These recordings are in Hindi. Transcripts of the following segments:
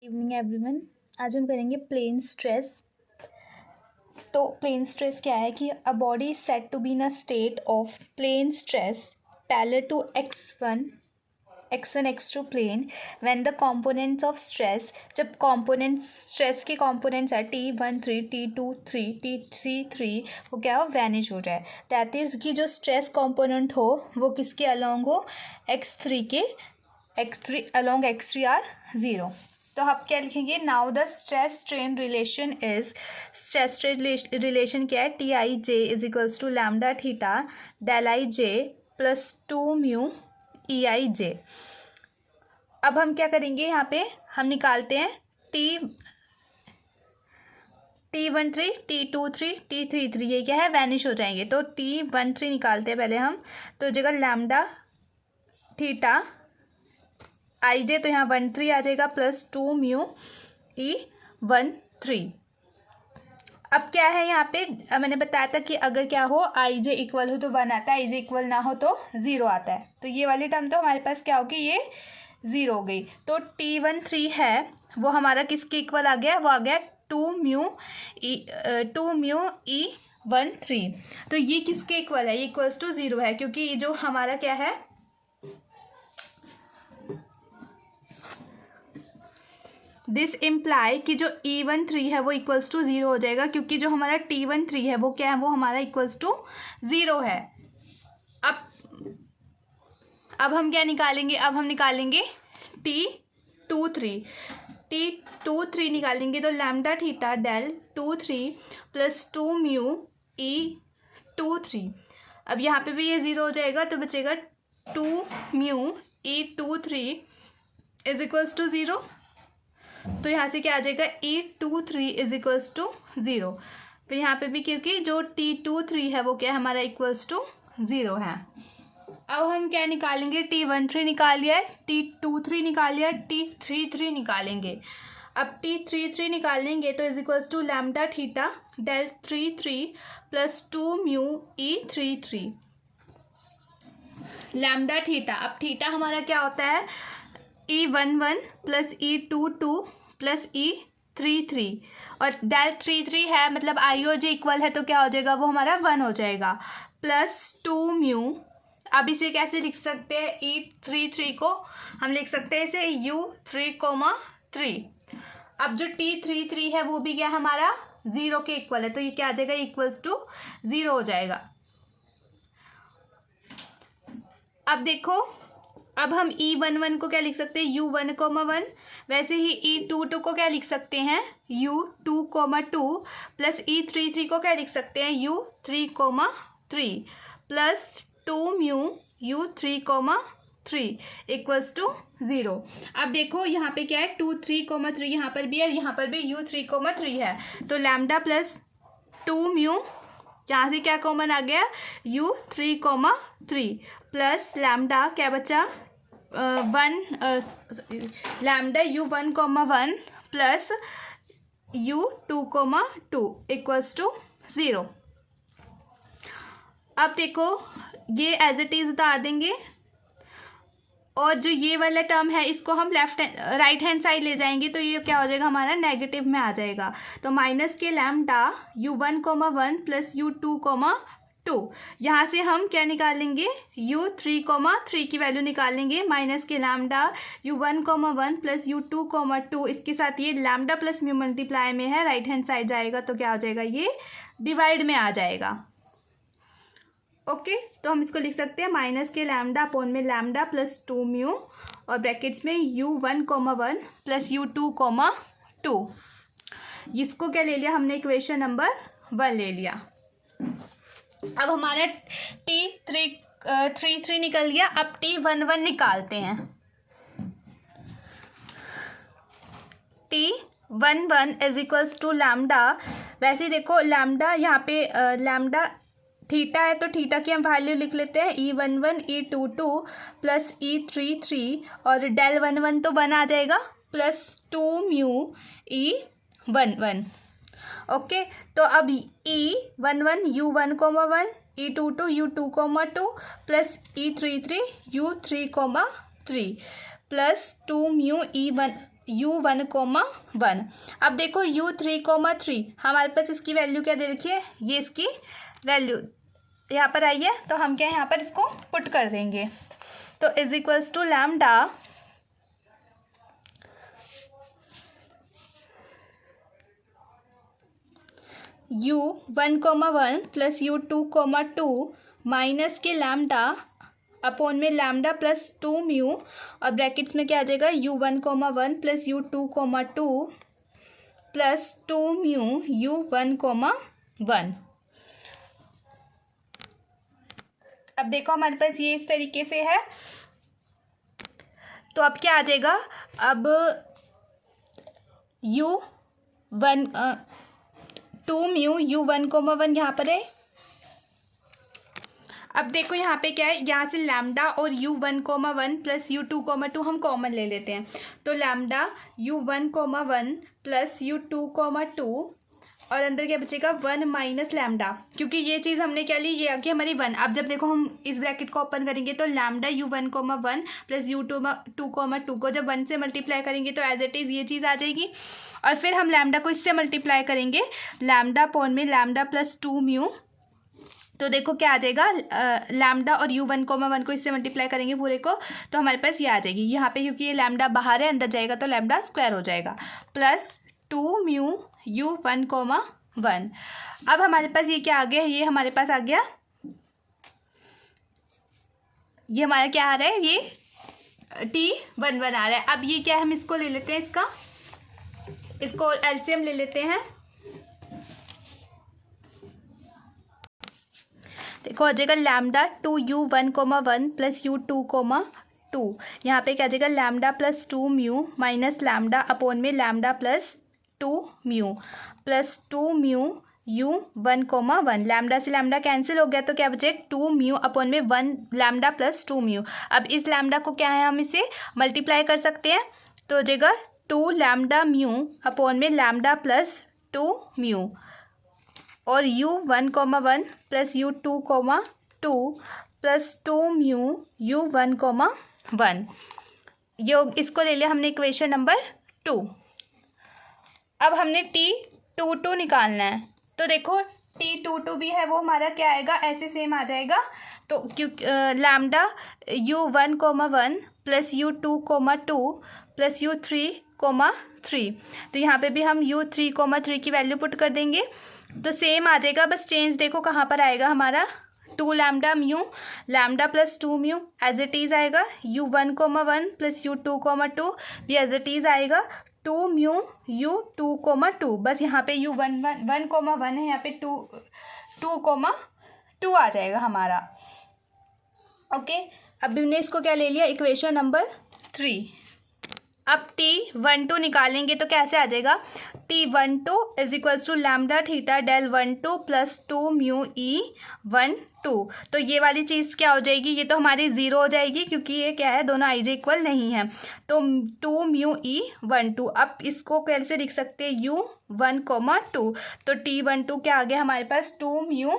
Evening everyone. आज हम करेंगे प्लेन स्ट्रेस। तो प्लेन स्ट्रेस क्या है कि a body is said to be in a state of plane stress parallel to x1 x2 plane when the components of stress, जब कंपोनेंट्स स्ट्रेस के कंपोनेंट्स है T13 T23 T33 वो क्या हो, वैनिश हो जाए। दैट इज़ कि जो स्ट्रेस कंपोनेंट हो वो किसके अलोंग हो, x3 along x3 are zero. तो आप क्या लिखेंगे, now the stress strain relation is, stress strain relation क्या है, T I J is equals to lambda theta del I J plus 2 mu E I J. अब हम क्या करेंगे, यहाँ पे हम निकालते हैं T13 T23 T33, ये क्या है, वैनिश हो जाएंगे। तो T13 निकालते हैं पहले हम, तो जगह लैम्डा थीटा आई जे, तो यहाँ 13 आ जाएगा प्लस 2 म्यू ई 13। अब क्या है यहाँ पे, मैंने बताया था कि अगर क्या हो, आई जे इक्वल हो तो 1 आता है, आई जे इक्वल ना हो तो 0 आता है। तो ये वाली टर्म तो हमारे पास क्या होगी, ये 0 हो गई। तो T13 है वो हमारा किसके इक्वल आ गया, वो आ गया 2 म्यू ई 13। तो ये किसके इक्वल है, ये इक्वल्स टू 0 है, क्योंकि ये जो हमारा क्या है, दिस इम्प्लाई कि जो E13 है वो इक्वल्स टू 0 हो जाएगा, क्योंकि जो हमारा T13 है वो क्या है, वो हमारा इक्वल्स टू 0 है। अब हम क्या निकालेंगे, अब हम निकालेंगे T23 निकालेंगे। तो lambda theta del 23 plus 2 mu E23। अब यहाँ पे भी ये 0 हो जाएगा, तो बचेगा 2 mu E23 is equals to 0। तो यहाँ से क्या आ जाएगा, E23 इज इक्वल्स टू 0। फिर यहाँ पे भी क्योंकि जो T23 है वो क्या है, हमारा इक्वल्स टू 0 है। अब हम क्या निकालेंगे, T13 निकाल लिया है, T23 निकाल लिया है, T33 निकालेंगे। अब T33 निकालेंगे तो is equals to lambda theta del 33 plus 2 mu E33 lambda theta. अब थीटा हमारा क्या होता है, E11 plus E22 plus E33, और डेल 33 है मतलब आई ओ जे इक्वल है, तो क्या हो जाएगा, वो हमारा 1 हो जाएगा प्लस 2 म्यू। अब इसे कैसे लिख सकते हैं, E33 को हम लिख सकते हैं इसे U3,3। अब जो T33 है वो भी क्या हमारा 0 के इक्वल है, तो ये क्या आ जाएगा, इक्वल्स टू 0 हो जाएगा। अब देखो, अब हम E11 को क्या लिख सकते हैं, U1,1। वैसे ही E22 को क्या लिख सकते हैं, U2,2 प्लस E33 को क्या लिख सकते हैं, U3,3 plus 2 mu U3,3 equals to 0। अब देखो यहाँ पे क्या है, 2 3,3 यहाँ पर भी है, यहाँ पर भी U3,3 है। तो लैम्डा प्लस 2 म्यू, यहाँ से क्या कॉमन आ गया, U3,3 प्लस लैम्डा क्या बचा, 1 lambda U1,1 plus U2,2 equals to 0। अब देखो ये एज इट इज उतार देंगे, और जो ये वाला टर्म है इसको हम राइट हैंड साइड ले जाएंगे, तो ये क्या हो जाएगा, हमारा नेगेटिव में आ जाएगा। तो माइनस के लैम्डा U1,1 प्लस U2,2, यहाँ से हम क्या निकालेंगे, U3,3 की वैल्यू निकालेंगे, माइनस के लैम्डा U1,1 प्लस U2,2, इसके साथ ये लैम्डा प्लस म्यू मल्टीप्लाई में है, राइट हैंड साइड जाएगा, तो क्या हो जाएगा, ये डिवाइड में आ जाएगा। ओके, तो हम इसको लिख सकते हैं माइनस के लैम्डा अपॉन में लैम्डा प्लस 2 म्यू, और ब्रैकेट्स में U1,1 प्लस U2,2। इसको क्या ले लिया हमने, इक्वेशन नंबर 1 ले लिया। अब हमारा T33 निकल गया। अब T11 निकालते हैं। T11 is equals to lambda, वैसे देखो लैम्डा यहाँ पे लैम्डा थीटा है, तो थीटा की हम वैल्यू लिख लेते हैं, E11 E22 प्लस E33, और डेल 11 तो 1 आ जाएगा प्लस 2 म्यू E11। ओके, तो अब E11 U1,1 E22 U2,2 plus E33 U3,3 plus 2 mu E1 u1,1। अब देखो u3,3 हमारे पास इसकी वैल्यू क्या दे रखी है, ये इसकी वैल्यू यहाँ पर आई है, तो हम क्या यहाँ पर इसको पुट कर देंगे। तो is equals to lambda u1,1 plus u2,2 minus के लैम्डा अपॉन में लैम्डा प्लस 2 म्यू, और ब्रैकेट्स में क्या आ जाएगा u1,1 plus u2,2 plus 2 mu u1,1। अब देखो हमारे पास ये इस तरीके से है, तो अब क्या आ जाएगा, अब टू म्यू u1,1 यहाँ पर है। अब देखो यहाँ पे क्या है, यहाँ से लैम्डा और u1,1 प्लस u2,2 हम कॉमन ले लेते हैं, तो लैम्डा u1,1 प्लस u2,2 और अंदर क्या बचेगा 1 माइनस लैम्डा, क्योंकि ये चीज़ हमने क्या ली, ये आ गई हमारी 1। अब जब देखो हम इस ब्रैकेट को ओपन करेंगे तो लैम्डा u1,1 प्लस u2,2 को जब 1 से मल्टीप्लाई करेंगे तो एज इट इज़ ये चीज़ आ जाएगी, और फिर हम लैम्डा को इससे मल्टीप्लाई करेंगे लैम्डा अपॉन में लैम्डा प्लस 2 म्यू, तो देखो क्या आ जाएगा, लैम्डा और u1,1 को इससे मल्टीप्लाई करेंगे पूरे को, तो हमारे पास ये आ जाएगी यहाँ पे, क्योंकि ये लैम्डा बाहर है अंदर जाएगा तो लैम्डा स्क्वायर हो जाएगा, प्लस 2 म्यू u1,1। अब हमारे पास ये क्या आ गया, ये हमारे पास आ गया, ये हमारा क्या आ रहा है, ये t11 आ रहा है। अब ये क्या है, हम इसको ले लेते हैं, इसको एलसीएम ले लेते हैं। देखो आ जाएगा लैम्डा 2u1,1 प्लस u2,2, यहाँ पे क्या आ जाएगा lambda plus 2 mu minus lambda upon में lambda plus 2 mu plus 2 mu u1,1। Lambda से लैम्डा कैंसिल हो गया तो क्या बचे 2 म्यू अपॉन में 1 लैम्डा प्लस 2 म्यू। अब इस लैम्डा को क्या है, हम इसे मल्टीप्लाई कर सकते हैं, तो हो जाएगा 2 लैम्डा म्यू अपॉन में लैम्डा प्लस 2 म्यू, और u1,1 plus u2,2 plus 2 mu u1,1। ये इसको ले लिया हमने इक्वेशन नंबर 2। अब हमने t22 निकालना है, तो देखो t22 भी है वो हमारा क्या आएगा, ऐसे सेम आ जाएगा, तो क्योंकि lambda u1,1 plus u2,2 plus u3,3, तो यहाँ पे भी हम u3,3 की वैल्यू पुट कर देंगे, तो सेम आ जाएगा, बस चेंज देखो कहाँ पर आएगा हमारा, 2 lambda mu lambda plus 2 mu as it is आएगा, u1,1 प्लस u2,2 भी एज इट इज़ आएगा, 2 म्यू u2,2, बस यहाँ पे u1,1 है, यहाँ पे 2,2 आ जाएगा हमारा। ओके, अब हमने इसको क्या ले लिया, इक्वेशन नंबर 3। अब t12 निकालेंगे तो कैसे आ जाएगा, t12 is equals to lambda theta del 12 plus 2 mu e12, तो ये वाली चीज़ क्या हो जाएगी, ये तो हमारी 0 हो जाएगी क्योंकि ये क्या है, दोनों i j इक्वल नहीं है, तो 2 म्यू e12। अब इसको कैसे लिख सकते हैं, u1,2, तो t12 क्या आ गया हमारे पास, 2 म्यू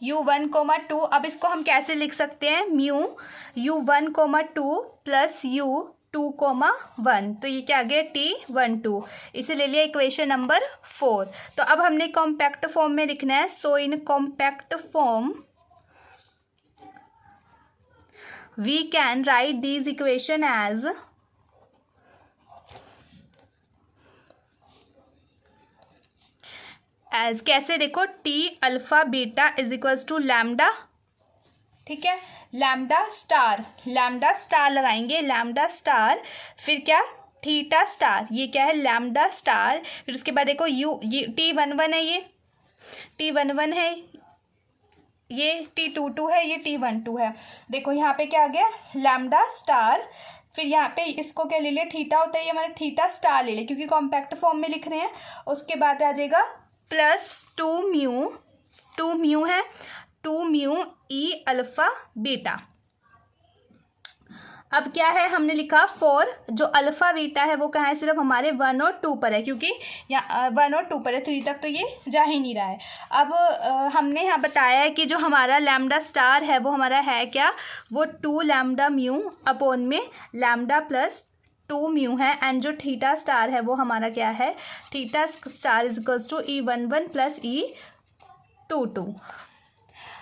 u1,2। अब इसको हम कैसे लिख सकते हैं, म्यू u1,2 प्लस u2,1, तो ये क्या आ गया t12, इसे ले लिया इक्वेशन नंबर 4। तो अब हमने कॉम्पैक्ट फॉर्म में लिखना है, so in compact form we can write these equation as कैसे, देखो t alpha beta is equals to lambda, ठीक है, लैम्डा स्टार लगाएंगे, लैम्डा स्टार, फिर क्या थीटा स्टार, ये क्या है लैम्डा स्टार, फिर उसके बाद देखो ये t11 है, ये t11 है, ये t22 है, ये t12 है, देखो यहाँ पे क्या आ गया लैम्डा स्टार, फिर यहाँ पे इसको क्या ले लिया, थीटा होता है, ये हमारा थीटा स्टार ले लिया क्योंकि कॉम्पैक्ट फॉर्म में लिख रहे हैं, उसके बाद आ जाएगा प्लस 2 म्यू है 2 म्यू e अल्फ़ा बीटा। अब क्या है, हमने लिखा 4, जो अल्फ़ा बीटा है वो कहाँ है, सिर्फ हमारे 1 और 2 पर है, क्योंकि यहाँ 1 और 2 पर है, 3 तक तो ये जा ही नहीं रहा है। अब हमने यहाँ बताया है कि जो हमारा लैम्डा स्टार है वो हमारा है क्या, वो 2 लैम्डा म्यू अपॉन में लैम्डा प्लस 2 म्यू है, एंड जो थीटा स्टार है वो हमारा क्या है, theta star is equals to E11 plus E22।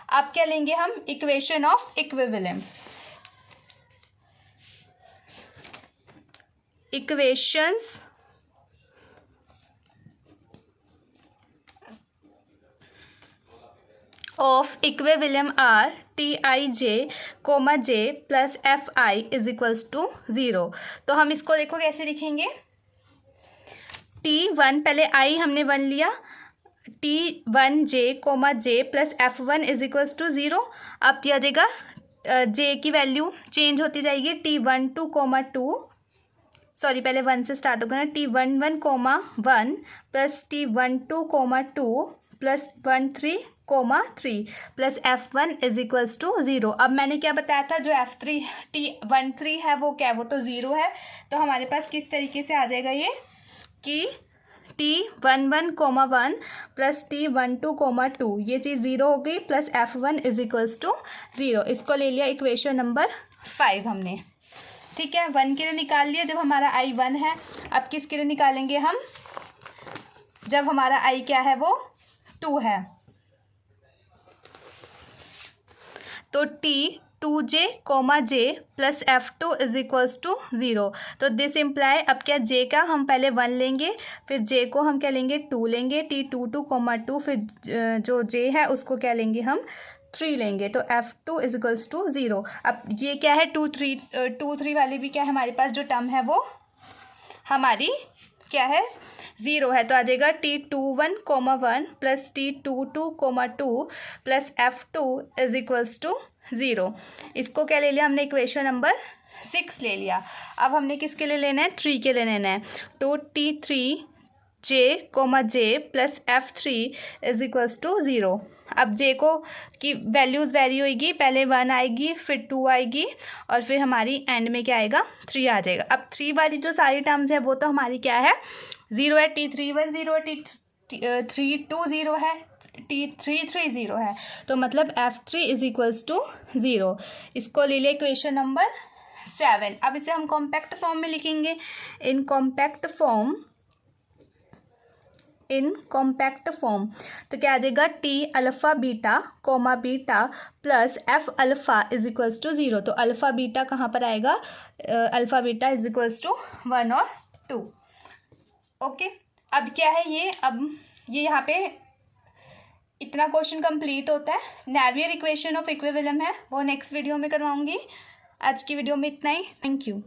अब क्या लेंगे हम, equation of equivalent, equations of equivalent are Tij, J plus Fi is equals to 0। तो हम इसको देखो कैसे लिखेंगे, T1 पहले I हमने 1 लिया, T1J, J plus F1 is equals to 0। अब क्या आ जाएगा, J की वैल्यू चेंज होती जाएगी, T12, 2, सॉरी पहले 1 से स्टार्ट होगा ना, T11, 1 plus T12, 2 plus 13, 3 plus F1 is equals to 0। अब मैंने क्या बताया था, जो F3 T13 है वो क्या है, वो तो 0 है। तो हमारे पास किस तरीके से आ जाएगा ये कि T11, 1 प्लस T12, 2 ये चीज़ 0 हो गई, plus F1 is equals to 0। इसको ले लिया इक्वेशन नंबर 5 हमने, ठीक है। 1 के लिए निकाल लिया जब हमारा I 1 है। अब किसके लिए निकालेंगे हम, जब हमारा I क्या है वो 2 है। तो T2J, J plus F2 is equals to 0। तो दिस इम्प्लाई, अब क्या J का हम पहले 1 लेंगे, फिर J को हम क्या लेंगे 2 लेंगे, T22, 2 फिर जो J है उसको क्या लेंगे हम 3 लेंगे। तो F2 इज इक्वल्स टू 0। अब ये क्या है 2, 3 वाली भी क्या है हमारे पास, जो टर्म है वो हमारी क्या है 0 है। तो आ जाएगा T21, 1 plus T22, 2 plus F2 is equals to 0। इसको क्या ले लिया हमने, इक्वेशन नंबर 6 ले लिया। अब हमने किसके लिए लेना है, 3 के लिए लेना है। तो T3J, J plus F3 is equals to 0। अब J को की वैल्यूज़ वेरी होगी, पहले 1 आएगी, फिर 2 आएगी, और फिर हमारी एंड में क्या आएगा 3 आ जाएगा। अब 3 वाली जो सारी टर्म्स है वो तो हमारी क्या है 0 है, T31 0 है, T32 0 है, T33 0 है। तो मतलब F3 इज इक्वल्स टू 0। इसको ले लिया इक्वेशन नंबर 7। अब इसे हम कॉम्पैक्ट फॉर्म में लिखेंगे। इन कॉम्पैक्ट फॉर्म तो क्या आ जाएगा, T alpha beta, beta plus F alpha is equals to 0। तो अल्फ़ा बीटा कहाँ पर आएगा, alpha beta is equals to 1 और 2। ओके। अब क्या है ये, अब ये यहाँ पे इतना क्वेश्चन कंप्लीट होता है। नेवियर इक्वेशन ऑफ इक्विवेलेंट है वो नेक्स्ट वीडियो में करवाऊंगी। आज की वीडियो में इतना ही। Thank you.